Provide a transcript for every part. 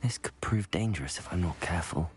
This could prove dangerous if I'm not careful.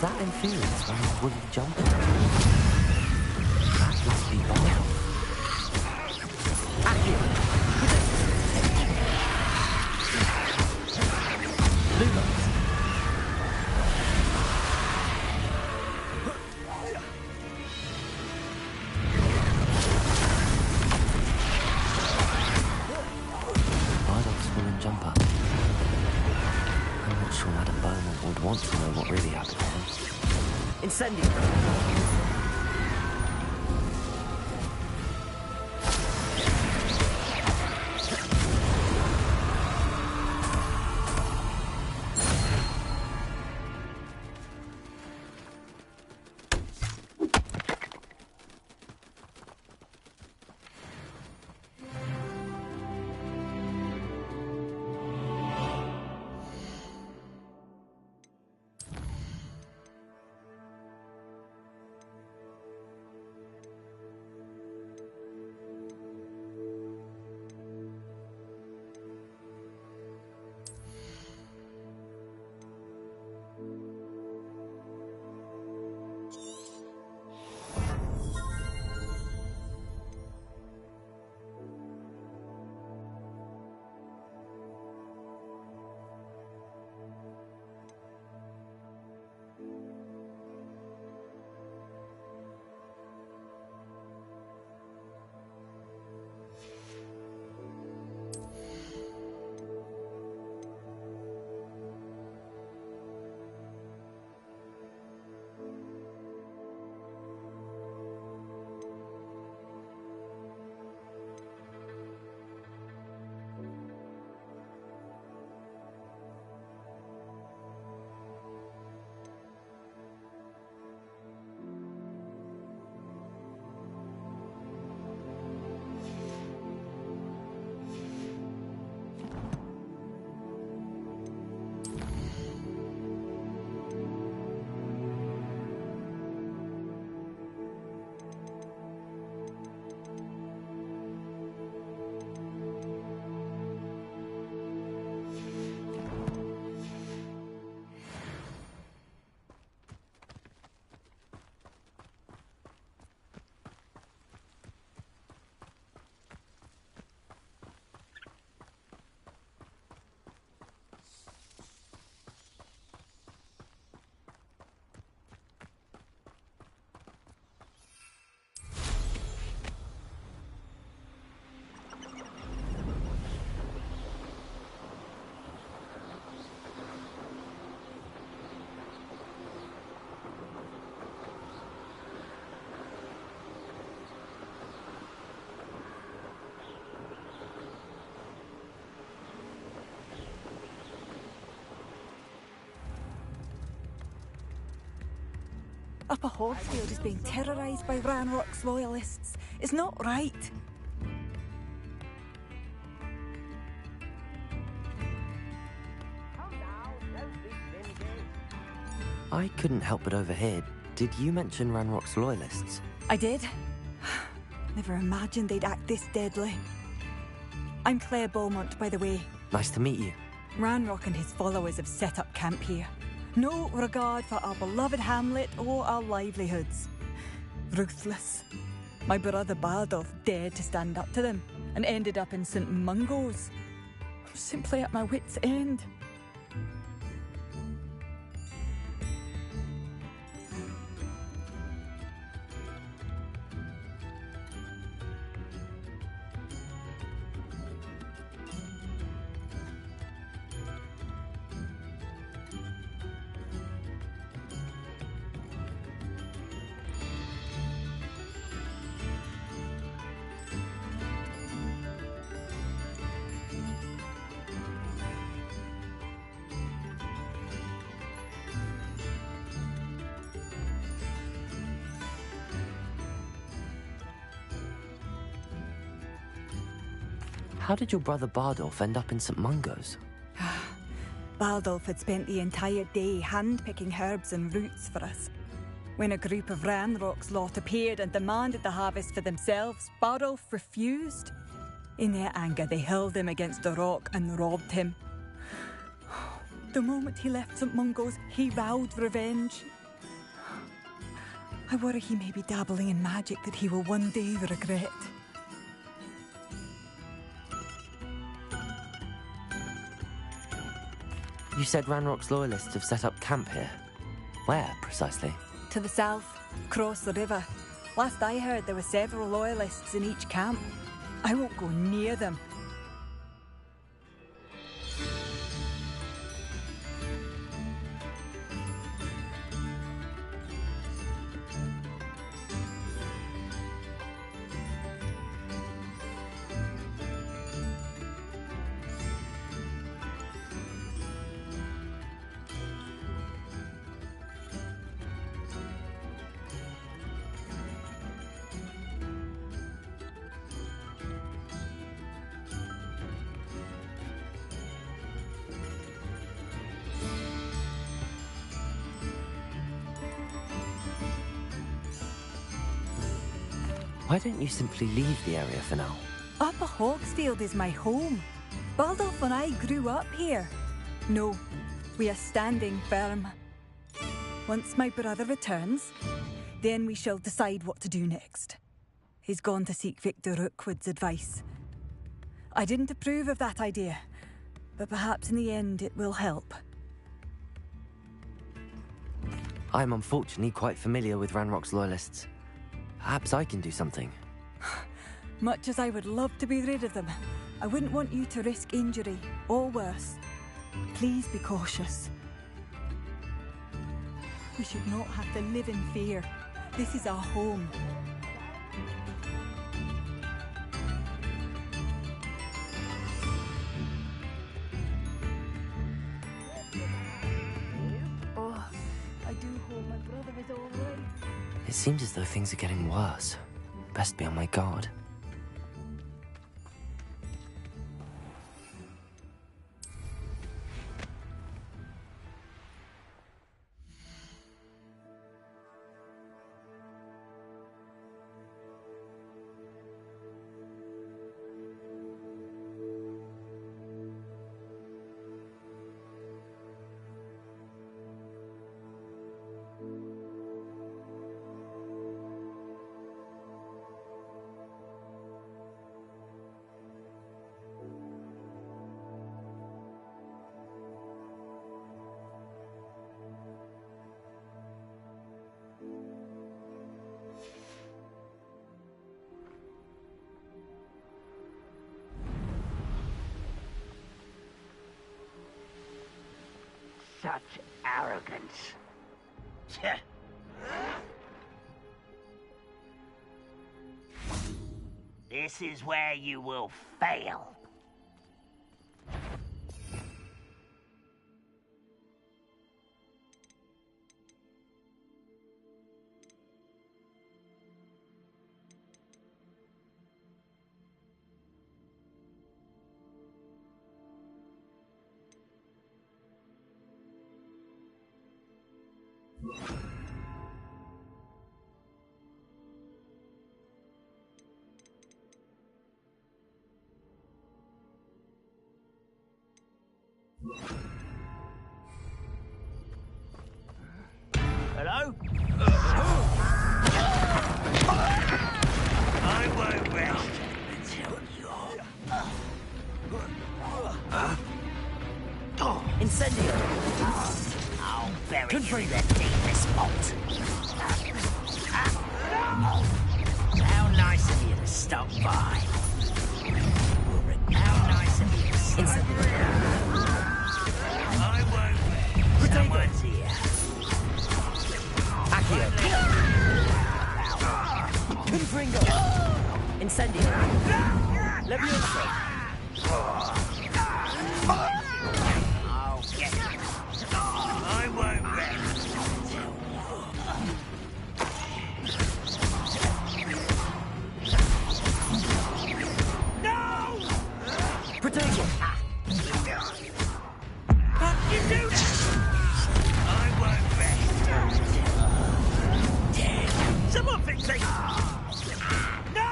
That infuriates when you wouldn't jump it. That must be wild. At you! Lumos! Bardock's full and jumper. I'm not sure Madame Beaumont would want to know what really happened to him. Incendio! Upper Hogsfield is being terrorised by Ranrock's loyalists. It's not right. I couldn't help but overhear. Did you mention Ranrock's loyalists? I did. Never imagined they'd act this deadly. I'm Claire Beaumont, by the way. Nice to meet you. Ranrock and his followers have set up camp here. No regard for our beloved hamlet or our livelihoods. Ruthless. My brother Bardolph dared to stand up to them and ended up in St. Mungo's. I'm simply at my wit's end. How did your brother Bardolph end up in St. Mungo's? Bardolph had spent the entire day hand-picking herbs and roots for us. When a group of Ranrock's lot appeared and demanded the harvest for themselves, Bardolph refused. In their anger, they hurled him against the rock and robbed him. The moment he left St. Mungo's, he vowed revenge. I worry he may be dabbling in magic that he will one day regret. You said Ranrock's loyalists have set up camp here. Where, precisely? To the south, across the river. Last I heard, there were several loyalists in each camp. I won't go near them. Why don't you simply leave the area for now? Upper Hogsfield is my home. Bardolph and I grew up here. No, we are standing firm. Once my brother returns, then we shall decide what to do next. He's gone to seek Victor Rookwood's advice. I didn't approve of that idea, but perhaps in the end it will help. I'm unfortunately quite familiar with Ranrock's loyalists. Perhaps I can do something. Much as I would love to be rid of them, I wouldn't want you to risk injury, or worse. Please be cautious. We should not have to live in fear. This is our home. Oh, I do hope my brother is all right. It seems as though things are getting worse. Best be on my guard. Such arrogance. This is where you will fail. stop by. How nice of you. I won't. Someone's here. Confringo! Incendio! Levioso! I'll get it. I won't rest. No! Protego! You do that! I won't rest. Damn. Someone fix it! No!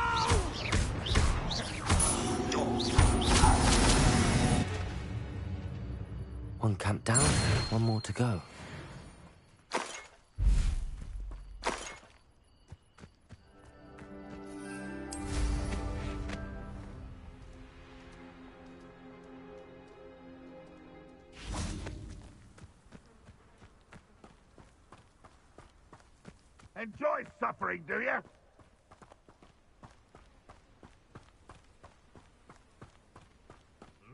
One camp down, one more to go. Enjoy suffering, do you?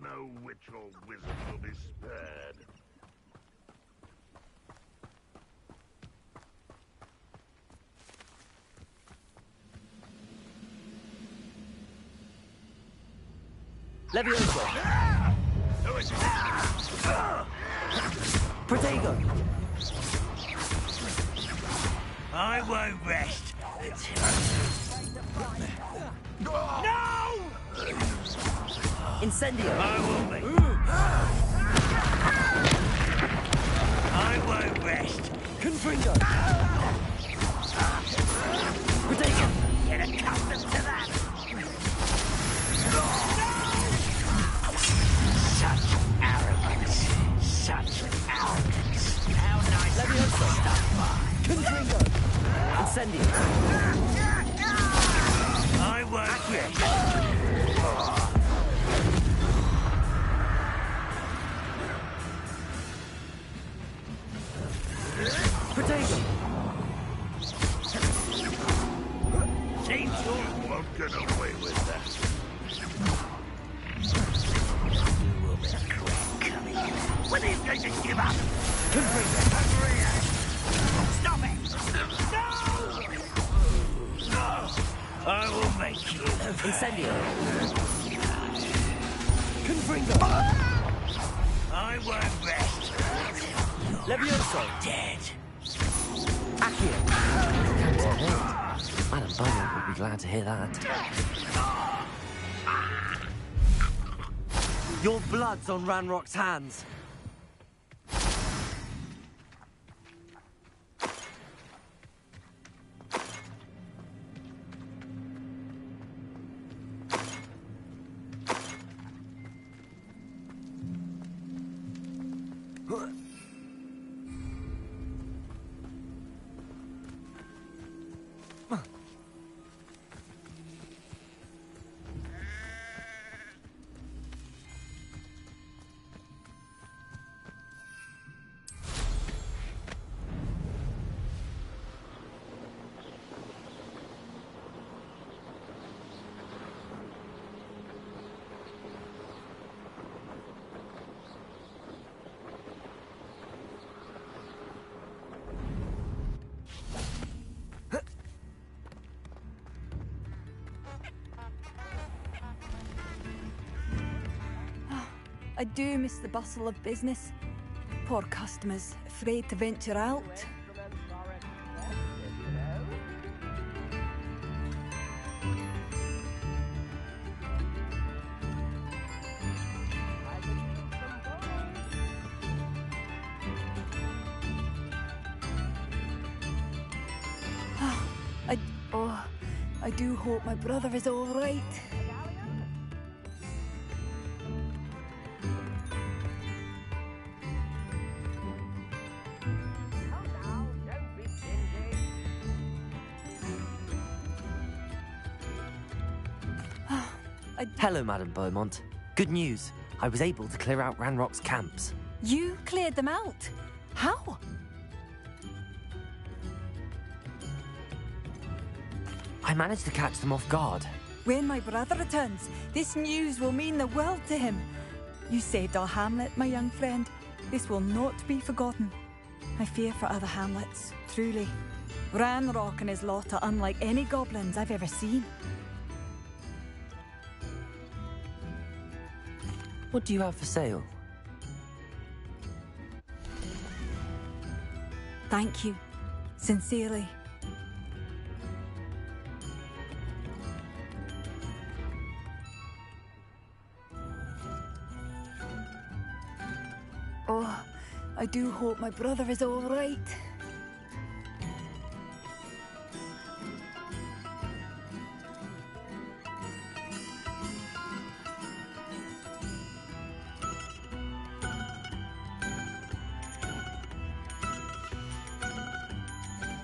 No witch or wizard will be spared. Levioso! Do it! Protego! I won't rest. No! Incendio! I will be. I won't rest. Confringo! Protego! Get accustomed to that. Such arrogance. Such arrogance. How nice of you to Levioso! stop by. Confringo! Incendio! I won't rest. Protego! Seems You won't get away with that. you will be a quick coming. When are you going to give up? Confringo! Stop it! No! I will make you. Incendio! Confringo! I won't rest. Levioso! Dead. Accio! Camp's ahead. Madam Beaumont would be glad to hear that. Your blood's on Ranrock's hands. I do miss the bustle of business. Poor customers, afraid to venture out. I do hope my brother is all right. Hello, Madam Beaumont. Good news. I was able to clear out Ranrock's camps. You cleared them out? How? I managed to catch them off guard. When my brother returns, this news will mean the world to him. You saved our hamlet, my young friend. This will not be forgotten. I fear for other hamlets, truly. Ranrock and his lot are unlike any goblins I've ever seen. What do you have for sale? Thank you. Sincerely. Oh, I do hope my brother is all right.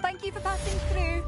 Thank you for passing through.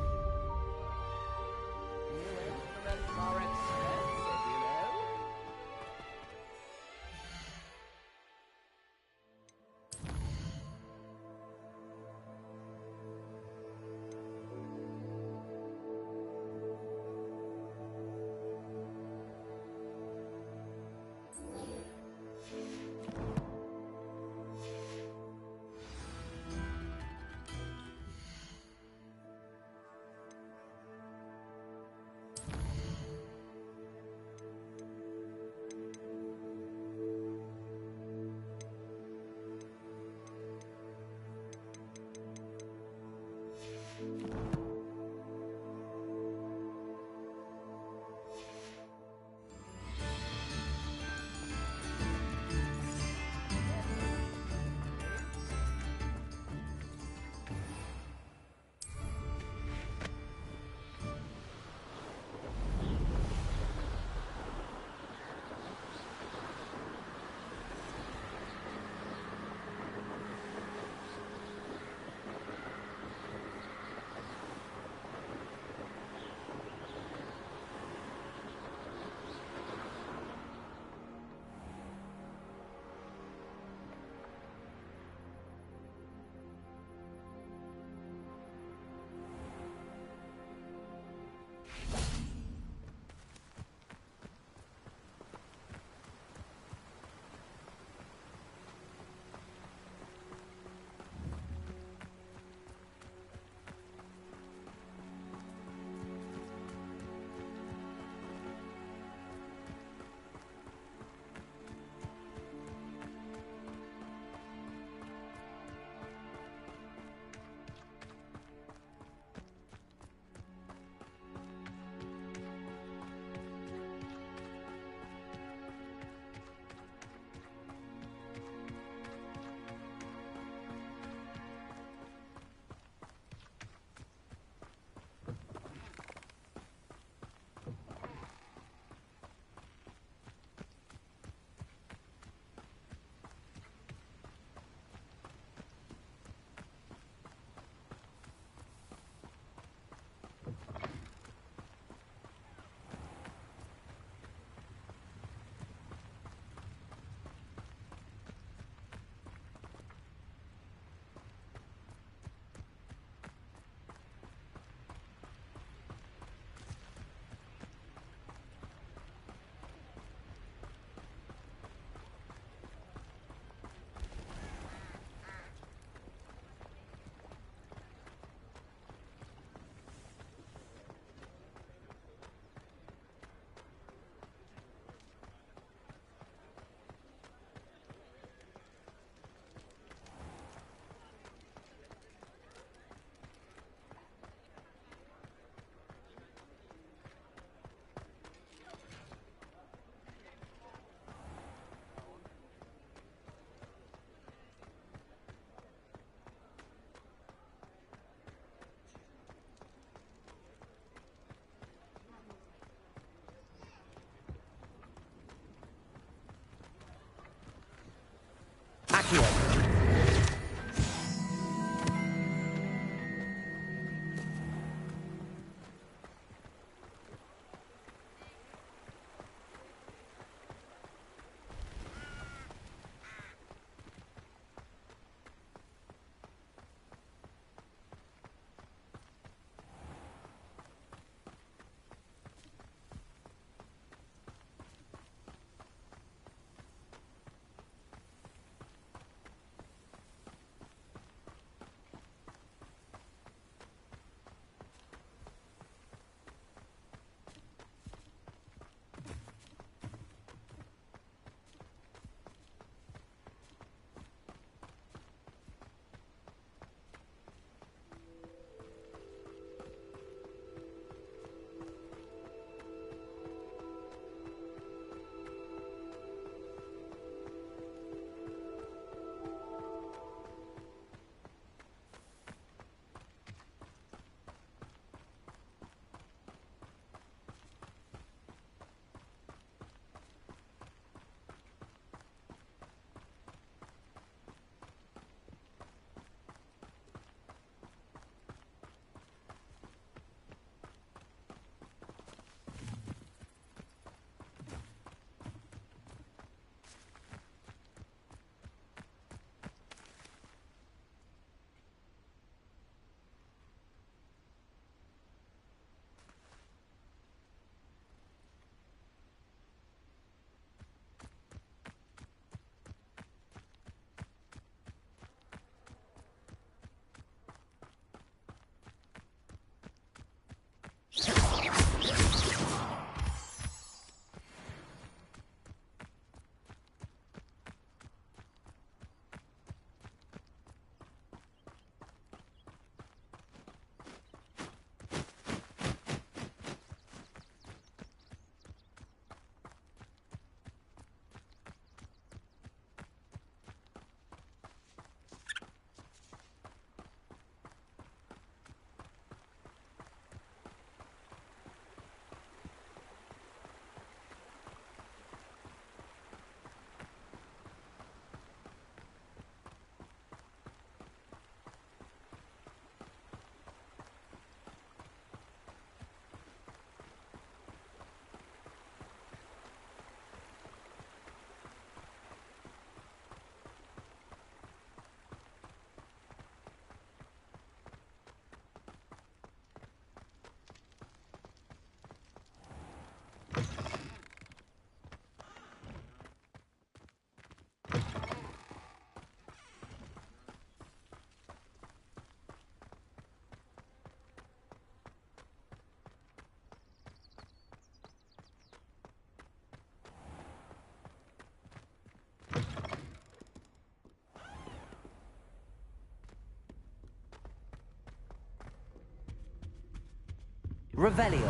Revelio.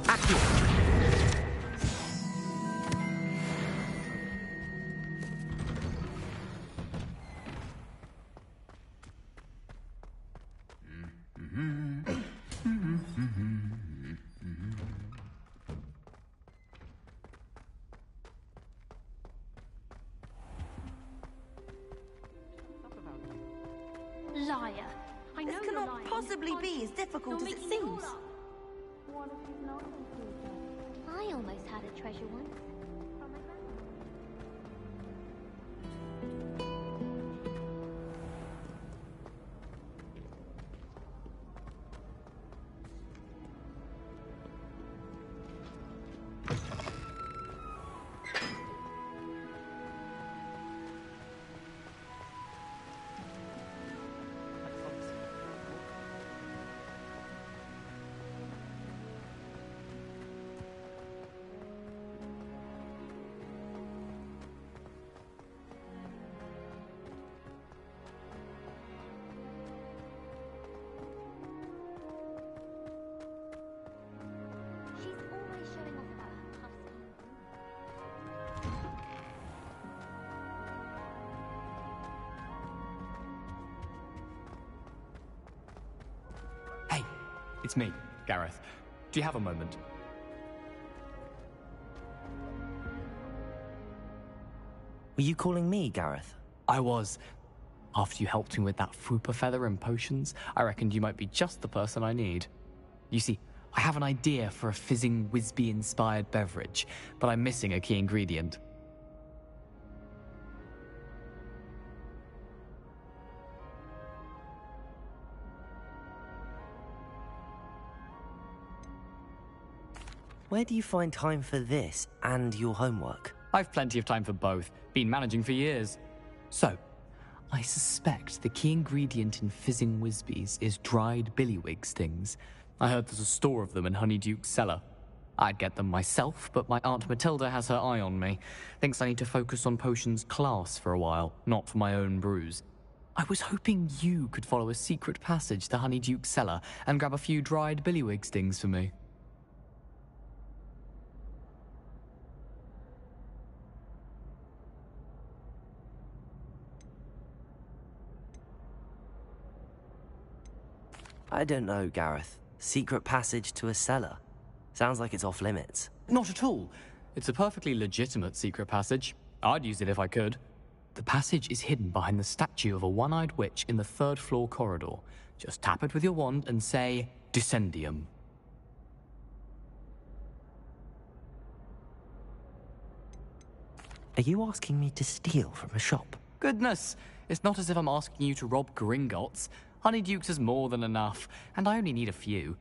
Accio. Liar. I know This you're cannot lying. possibly You be can't- as difficult You're as it making all seems. up. What if he's not I almost had a treasure once. She's always showing off about her husky. Hey, it's me, Gareth. Do you have a moment? Were you calling me, Gareth? I was. After you helped me with that Fupa feather and potions, I reckoned you might be just the person I need. You see, I have an idea for a fizzing Wisby-inspired beverage, but I'm missing a key ingredient. Where do you find time for this and your homework? I've plenty of time for both. Been managing for years. So, I suspect the key ingredient in fizzing Wisbies is dried billywig stings. I heard there's a store of them in Honeyduke's cellar. I'd get them myself, but my Aunt Matilda has her eye on me. Thinks I need to focus on potions class for a while, not for my own brews. I was hoping you could follow a secret passage to Honeyduke's cellar and grab a few dried billywig stings for me. I don't know, Gareth. Secret passage to a cellar. Sounds like it's off limits. Not at all. It's a perfectly legitimate secret passage. I'd use it if I could. The passage is hidden behind the statue of a one-eyed witch in the third-floor corridor. Just tap it with your wand and say, Descendium. Are you asking me to steal from a shop? Goodness, it's not as if I'm asking you to rob Gringotts. Honeyduke's is more than enough, and I only need a few.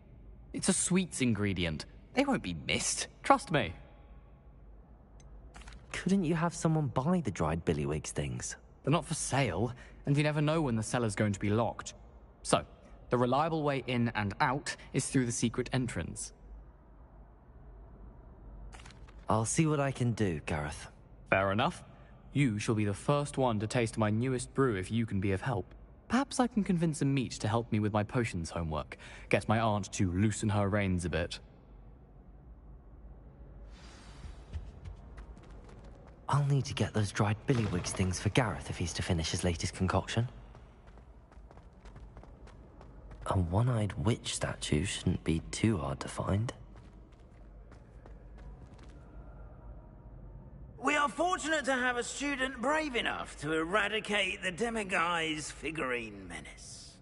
It's a sweets ingredient. They won't be missed. Trust me. Couldn't you have someone buy the dried billywig stings? They're not for sale, and you never know when the cellar's going to be locked. So, the reliable way in and out is through the secret entrance. I'll see what I can do, Gareth. Fair enough. You shall be the first one to taste my newest brew if you can be of help. Perhaps I can convince a meat to help me with my potions homework. Get my aunt to loosen her reins a bit. I'll need to get those dried billywig stings for Gareth if he's to finish his latest concoction. A one-eyed witch statue shouldn't be too hard to find. We are fortunate to have a student brave enough to eradicate the Demiguise figurine menace.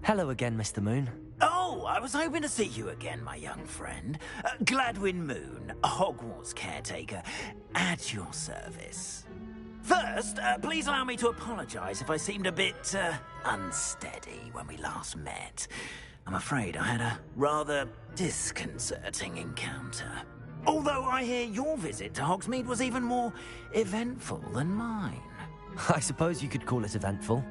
Hello again, Mr. Moon. Oh, I was hoping to see you again, my young friend. Gladwin Moon, Hogwarts caretaker, at your service. First, please allow me to apologize if I seemed a bit unsteady when we last met. I'm afraid I had a rather disconcerting encounter. Although I hear your visit to Hogsmeade was even more eventful than mine. I suppose you could call it eventful.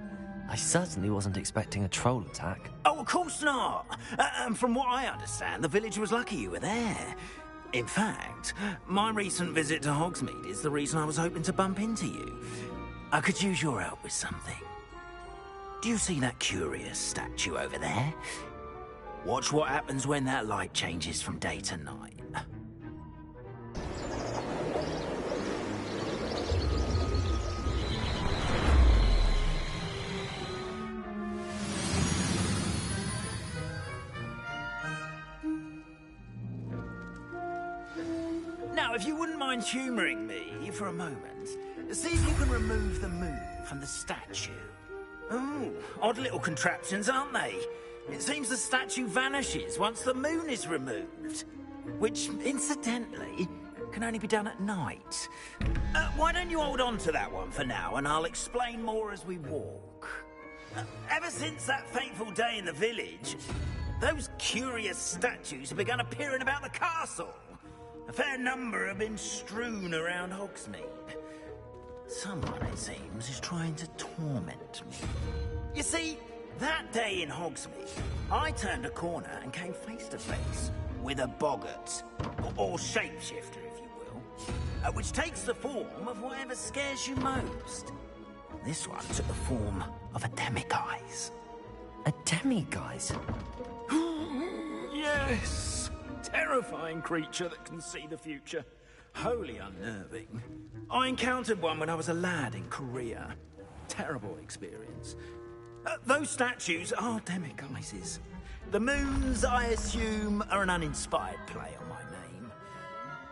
I certainly wasn't expecting a troll attack. Oh, of course not. And from what I understand, the village was lucky you were there. In fact, my recent visit to Hogsmeade is the reason I was hoping to bump into you. I could use your help with something. Do you see that curious statue over there? Watch what happens when that light changes from day to night. Now, if you wouldn't mind humouring me for a moment, see if you can remove the moon from the statue. Oh, odd little contraptions, aren't they? It seems the statue vanishes once the moon is removed. Which, incidentally, can only be done at night. Why don't you hold on to that one for now, and I'll explain more as we walk. Ever since that fateful day in the village, those curious statues have begun appearing about the castle. A fair number have been strewn around Hogsmeade. Someone, it seems, is trying to torment me. You see, that day in Hogsmeade, I turned a corner and came face to face with a boggart, or shapeshifter, if you will, which takes the form of whatever scares you most. This one took the form of a demiguise. A demiguise? Yes! Terrifying creature that can see the future. Wholly unnerving. I encountered one when I was a lad in Korea. Terrible experience. Those statues are demiguises. The moons, I assume, are an uninspired play on my name.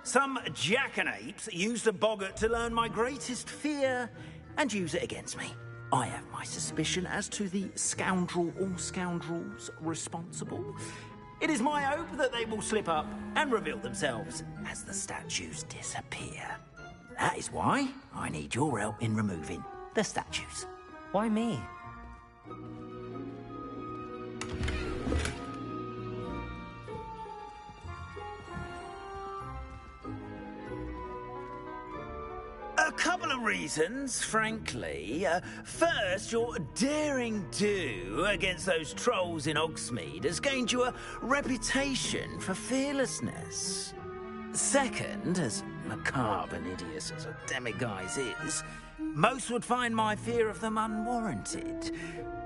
Some jackanapes used a boggart to learn my greatest fear and use it against me. I have my suspicion as to the scoundrel or scoundrels responsible. It is my hope that they will slip up and reveal themselves as the statues disappear. That is why I need your help in removing the statues. Why me? A couple of reasons, frankly. First, your daring do against those trolls in Hogsmeade has gained you a reputation for fearlessness. Second, as macabre and hideous as a demiguise is, most would find my fear of them unwarranted.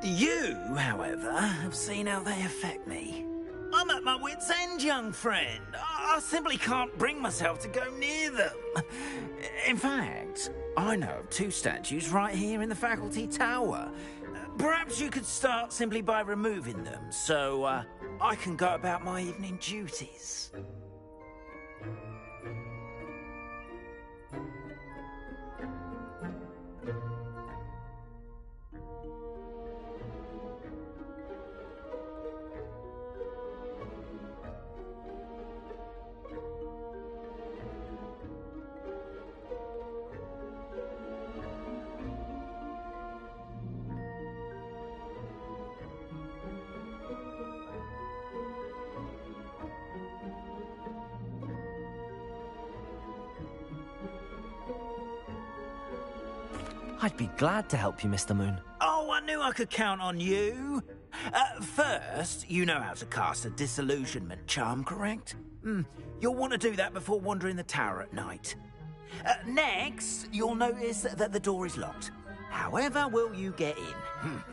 You, however, have seen how they affect me. I'm at my wit's end, young friend. I simply can't bring myself to go near them. In fact, I know of two statues right here in the faculty tower. Perhaps you could start simply by removing them, so I can go about my evening duties. I'd be glad to help you, Mr. Moon. Oh, I knew I could count on you. First, you know how to cast a disillusionment charm, correct? You'll want to do that before wandering the tower at night. Next, you'll notice that the door is locked. However will you get in?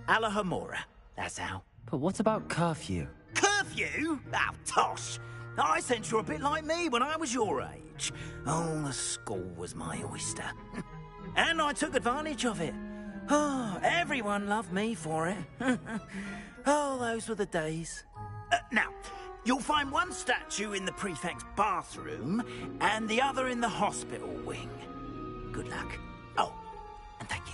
Alahamora, that's how. But what about curfew? Curfew? Oh, tosh. I sense you're a bit like me when I was your age. Oh, the school was my oyster. And I took advantage of it. Oh, everyone loved me for it. Oh, those were the days. Now, you'll find one statue in the prefect's bathroom and the other in the hospital wing. Good luck. Oh, and thank you.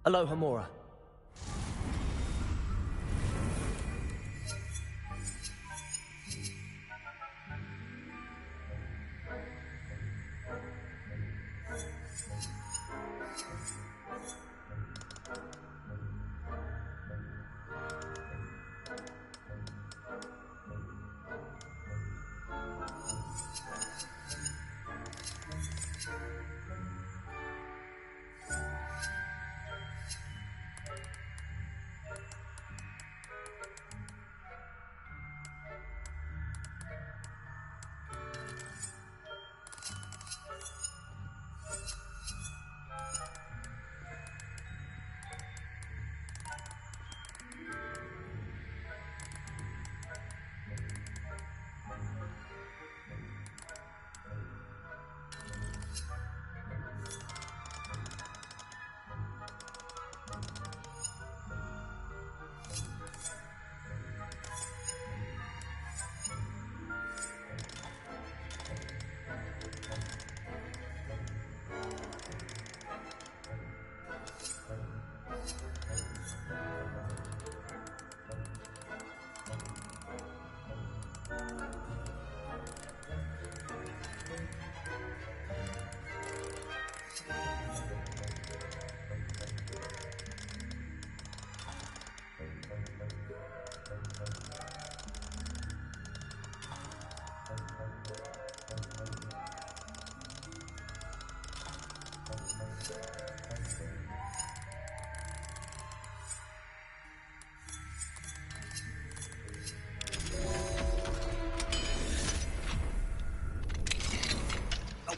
Aloha Mora.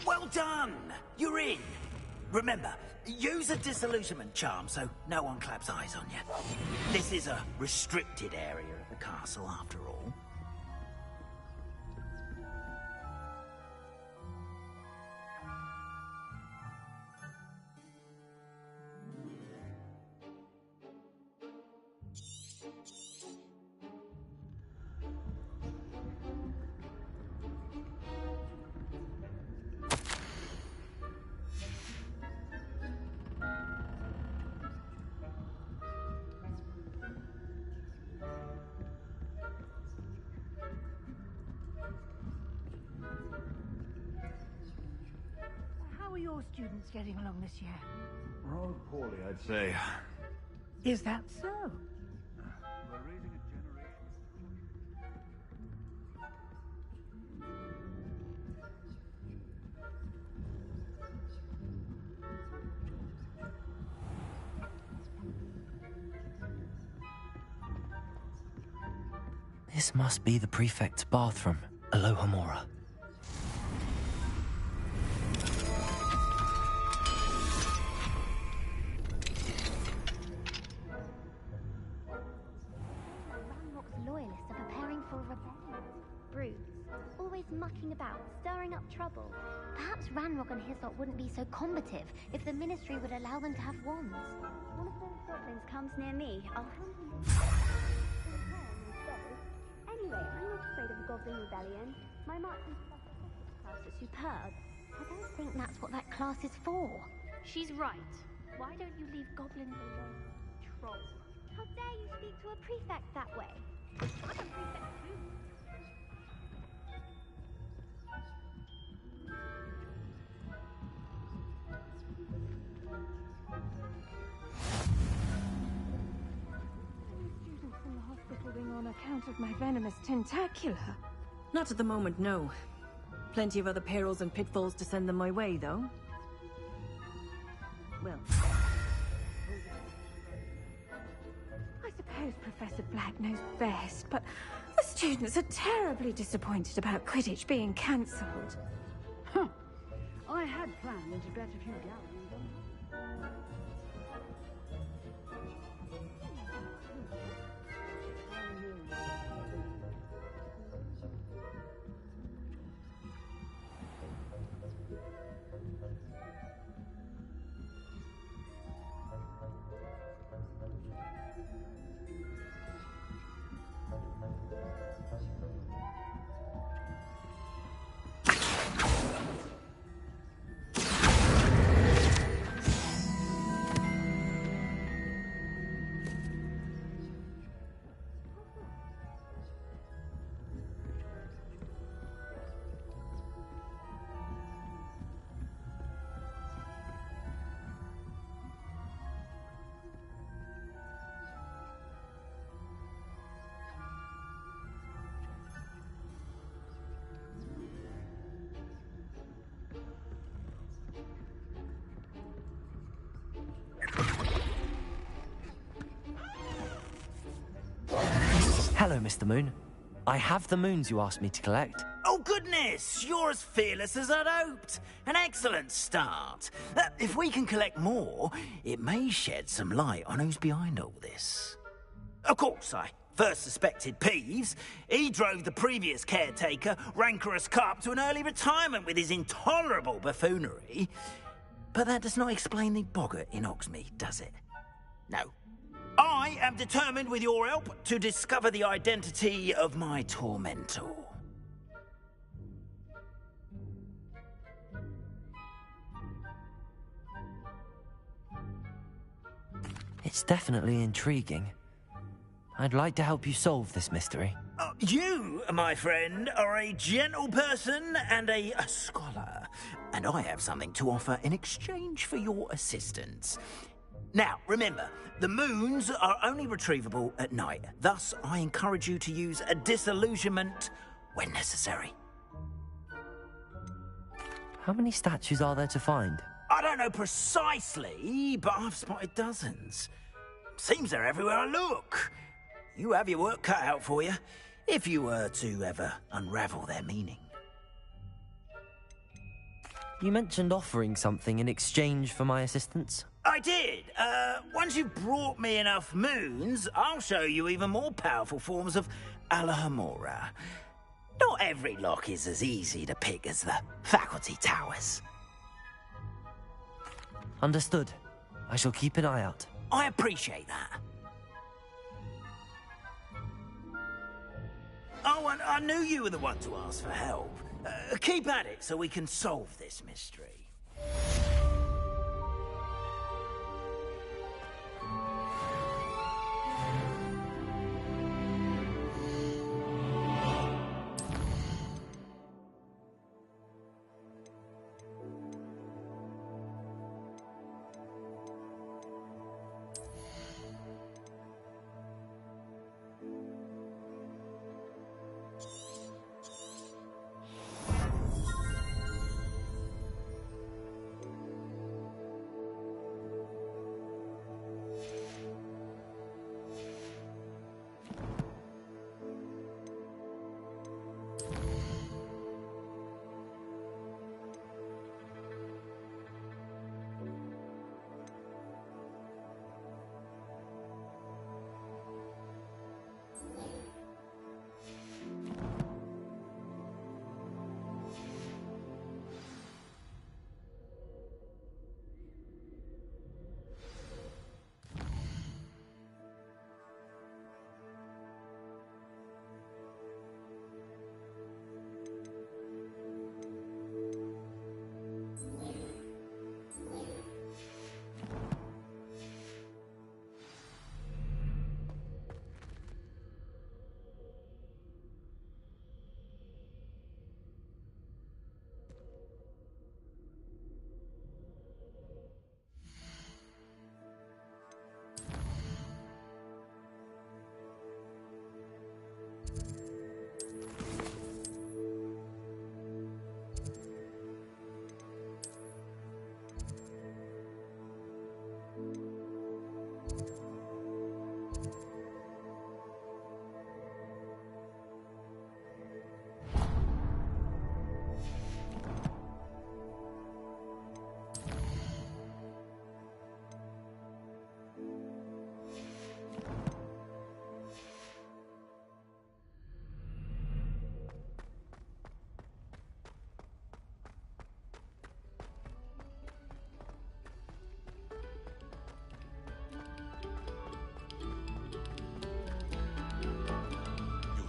Well done! You're in! Remember, use a disillusionment charm so no one claps eyes on you. This is a restricted area of the castle, after all. How are your students getting along this year? Oh, poorly, I'd say. Is that so? We're raising a generation. This must be the prefect's bathroom. Aloha Mora. Ranrock's loyalists are preparing for a rebellion. Brutes, always mucking about, stirring up trouble. Perhaps Ranrock and his lot wouldn't be so combative if the Ministry would allow them to have wands. One of those goblins comes near me, I'll hand you... Anyway, I'm not afraid of a goblin rebellion. My marksman class is superb. I don't think that's what that class is for. She's right. Why don't you leave goblins alone? Troll. How dare you speak to a prefect that way? I'm a prefect too. Students in the hospital wing on account of my venomous tentacula. Not at the moment, no. Plenty of other perils and pitfalls to send them my way, though. Well, I suppose Professor Black knows best, but the students are terribly disappointed about Quidditch being cancelled. Huh. I had planned to bet a few gallons on... Hello, Mr. Moon. I have the moons you asked me to collect. Oh, goodness! You're as fearless as I'd hoped. An excellent start. If we can collect more, it may shed some light on who's behind all this. Of course, I first suspected Peeves. He drove the previous caretaker, Rancorous Carp, to an early retirement with his intolerable buffoonery. But that does not explain the boggart in Hogsmeade, does it? No. I am determined, with your help, to discover the identity of my tormentor. It's definitely intriguing. I'd like to help you solve this mystery. You, my friend, are a gentle person and a scholar, and I have something to offer in exchange for your assistance. Now, remember, the moons are only retrievable at night. Thus, I encourage you to use a disillusionment when necessary. How many statues are there to find? I don't know precisely, but I've spotted dozens. Seems they're everywhere I look. You have your work cut out for you, if you were to ever unravel their meaning. You mentioned offering something in exchange for my assistance? I did. Once you've brought me enough moons, I'll show you even more powerful forms of Alohomora. Not every lock is as easy to pick as the faculty towers. Understood. I shall keep an eye out. I appreciate that. Oh, and I knew you were the one to ask for help. Keep at it so we can solve this mystery.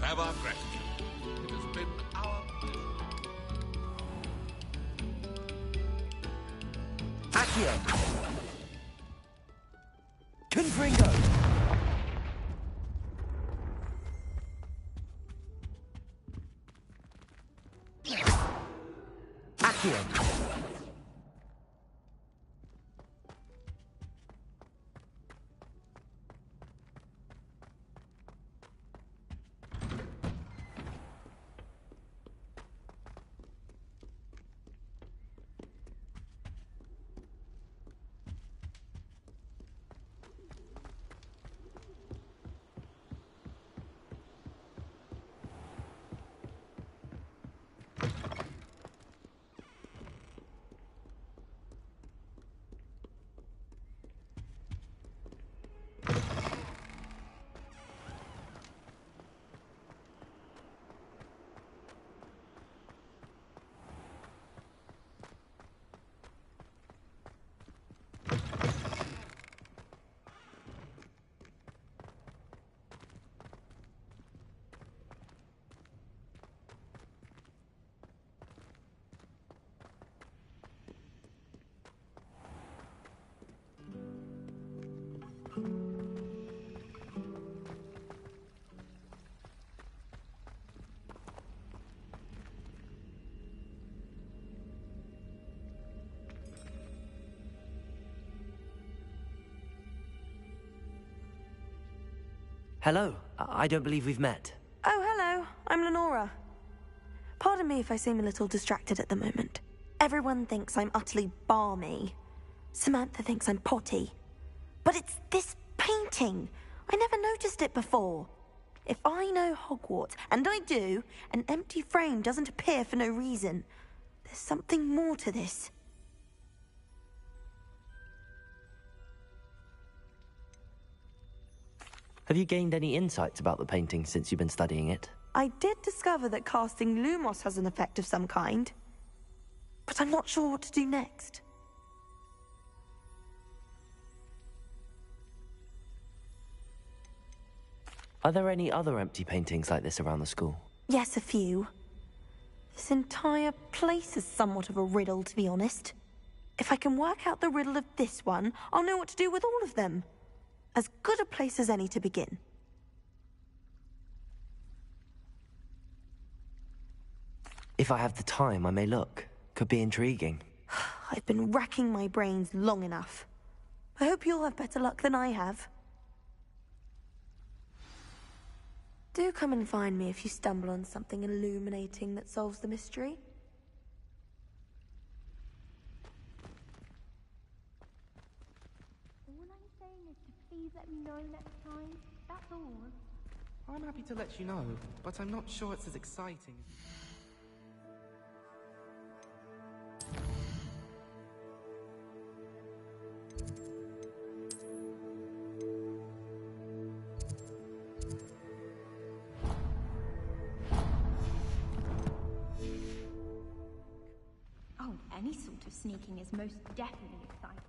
Have our gratitude. It has been our pleasure. Accio! Confringo! Accio! Hello. I don't believe we've met. Oh, hello. I'm Lenora. Pardon me if I seem a little distracted at the moment. Everyone thinks I'm utterly balmy. Samantha thinks I'm potty. But it's this painting. I never noticed it before. If I know Hogwarts, and I do, an empty frame doesn't appear for no reason. There's something more to this. Have you gained any insights about the painting since you've been studying it? I did discover that casting Lumos has an effect of some kind. But I'm not sure what to do next. Are there any other empty paintings like this around the school? Yes, a few. This entire place is somewhat of a riddle, to be honest. If I can work out the riddle of this one, I'll know what to do with all of them. As good a place as any to begin. If I have the time, I may look. Could be intriguing. I've been racking my brains long enough. I hope you'll have better luck than I have. Do come and find me if you stumble on something illuminating that solves the mystery. All I'm saying is to please let me know next time. That's all. I'm happy to let you know, but I'm not sure it's as exciting. Oh, any sort of sneaking is most definitely exciting.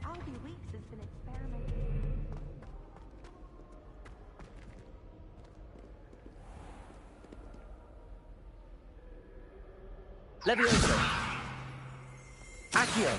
Albie Weeks has been experimenting. Levioso! Accio!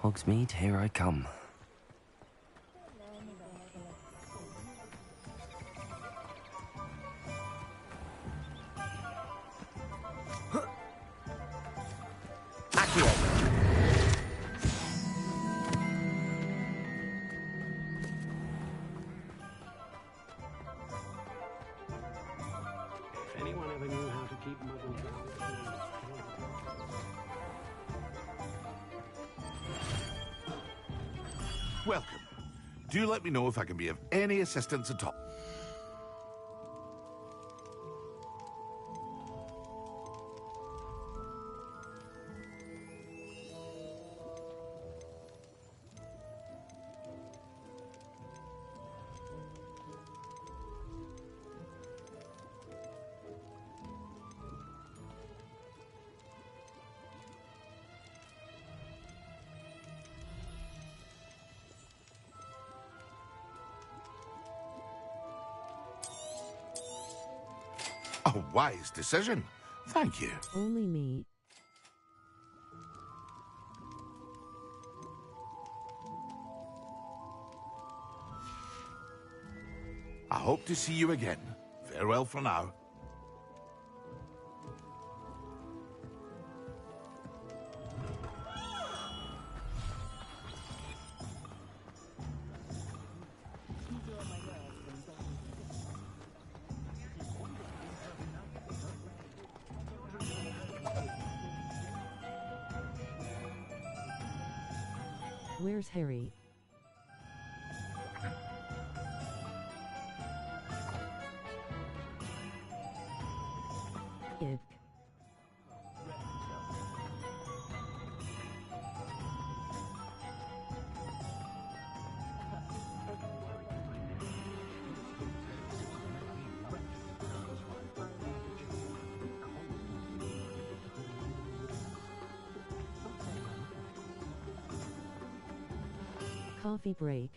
Hogsmeade, here I come. If anyone ever knew how to keep muggles out. Welcome. Do let me know if I can be of any assistance at all. A wise decision. Thank you. Only me. hope to see you again. Farewell for now. Where's Harry? Ick. Coffee break.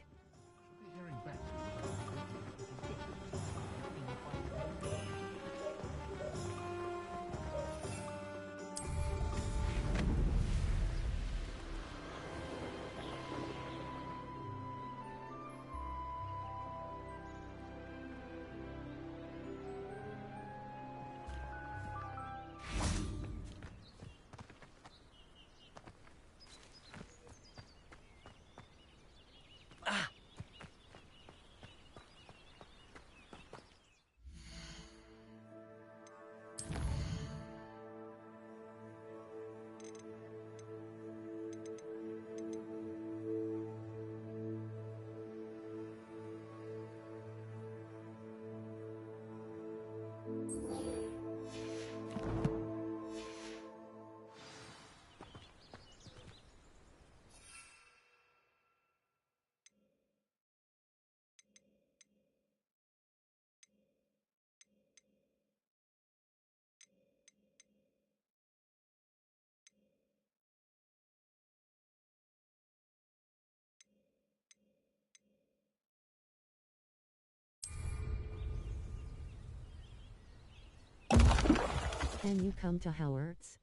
Can you come to Hogwarts?